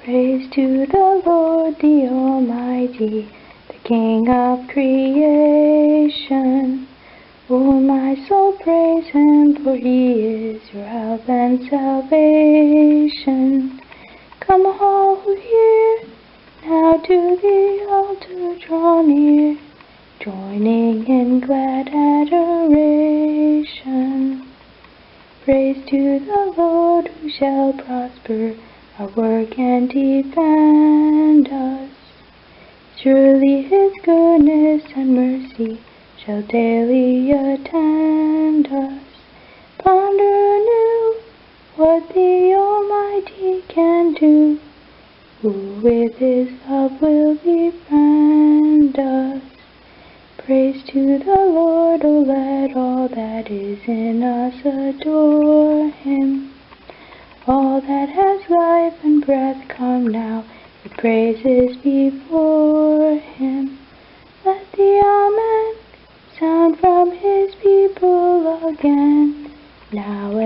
Praise to the Lord, the Almighty, the King of creation. O my soul, praise Him, for He is your help and salvation. Come all who hear, now to the altar draw near, joining in glad adoration. Praise to the Lord, who shall prosper our work and defend us. Surely His goodness and mercy shall daily attend us. Ponder anew what the Almighty can do, who with His love will befriend us. Praise to the Lord, O let all that is in us adore Him. All that has life and breath, come now with praises before Him. Let the Amen sound from His people again, now